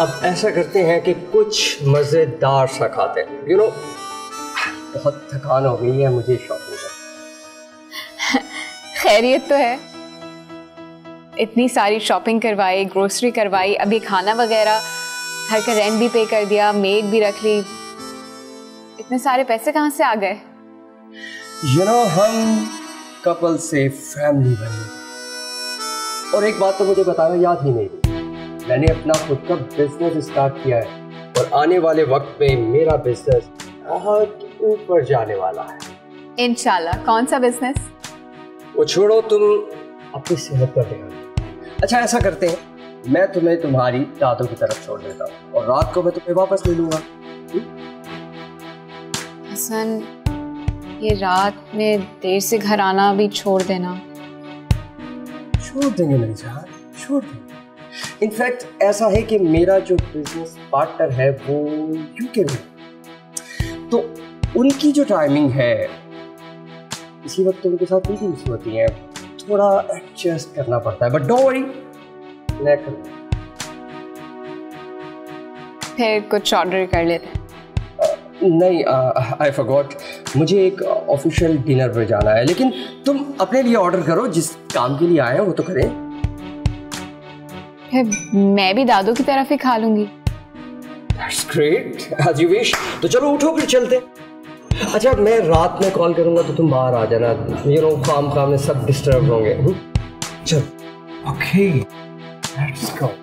अब ऐसा करते हैं कि कुछ मजेदार सा खाते हैं। यू नो, बहुत थकान हो गई है मुझे शॉपिंग कर। खैरियत तो है? इतनी सारी शॉपिंग करवाई, ग्रोसरी करवाई, अभी खाना वगैरह, घर का रेंट भी पे कर दिया, मेड भी रख ली। इतने सारे पैसे कहाँ से आ गए? यू नो, हम कपल से फैमिली बनी। और एक बात तो मुझे बताना याद ही नहीं, मैंने अपना खुद का बिजनेस स्टार्ट किया है और आने वाले वक्त में मेरा बिजनेस बहुत ऊपर जाने वाला है इंशाल्लाह। कौन सा बिजनेस? वो छोड़ो, तुम अपनी सेहत पर ध्यान। अच्छा, ऐसा करते हैं, मैं तुम्हें तुम्हारी दादों की तरफ छोड़ देता हूँ और रात को मैं तुम्हें वापस ले लूंगा। हसन, ये रात में देर से घर आना भी छोड़ देना। छोड़ देंगे मेरी जान, छोड़ देंगे। इनफैक्ट ऐसा है कि मेरा जो बिजनेस पार्टनर है वो यूके में, तो उनकी जो टाइमिंग है इसी वक्त उनके साथ मीटिंग्स होती हैं, थोड़ा एडजस्ट करना पड़ता है। बट डोंट वरी, मैं कर लूंगा। फिर कुछ ऑर्डर कर लेते हैं। नहीं, आई फॉरगॉट, मुझे एक ऑफिशियल डिनर पर जाना है, लेकिन तुम अपने लिए ऑर्डर करो, जिस काम के लिए आए हो वो तो करें। फिर मैं भी दादू की तरफ ही खा लूंगी। That's great, as you wish। तो चलो उठो फिर चलते। अच्छा, मैं रात में कॉल करूंगा तो तुम बाहर आ जाना। यू नो, काम में सब डिस्टर्ब होंगे। चल, ओके, लेट्स गो।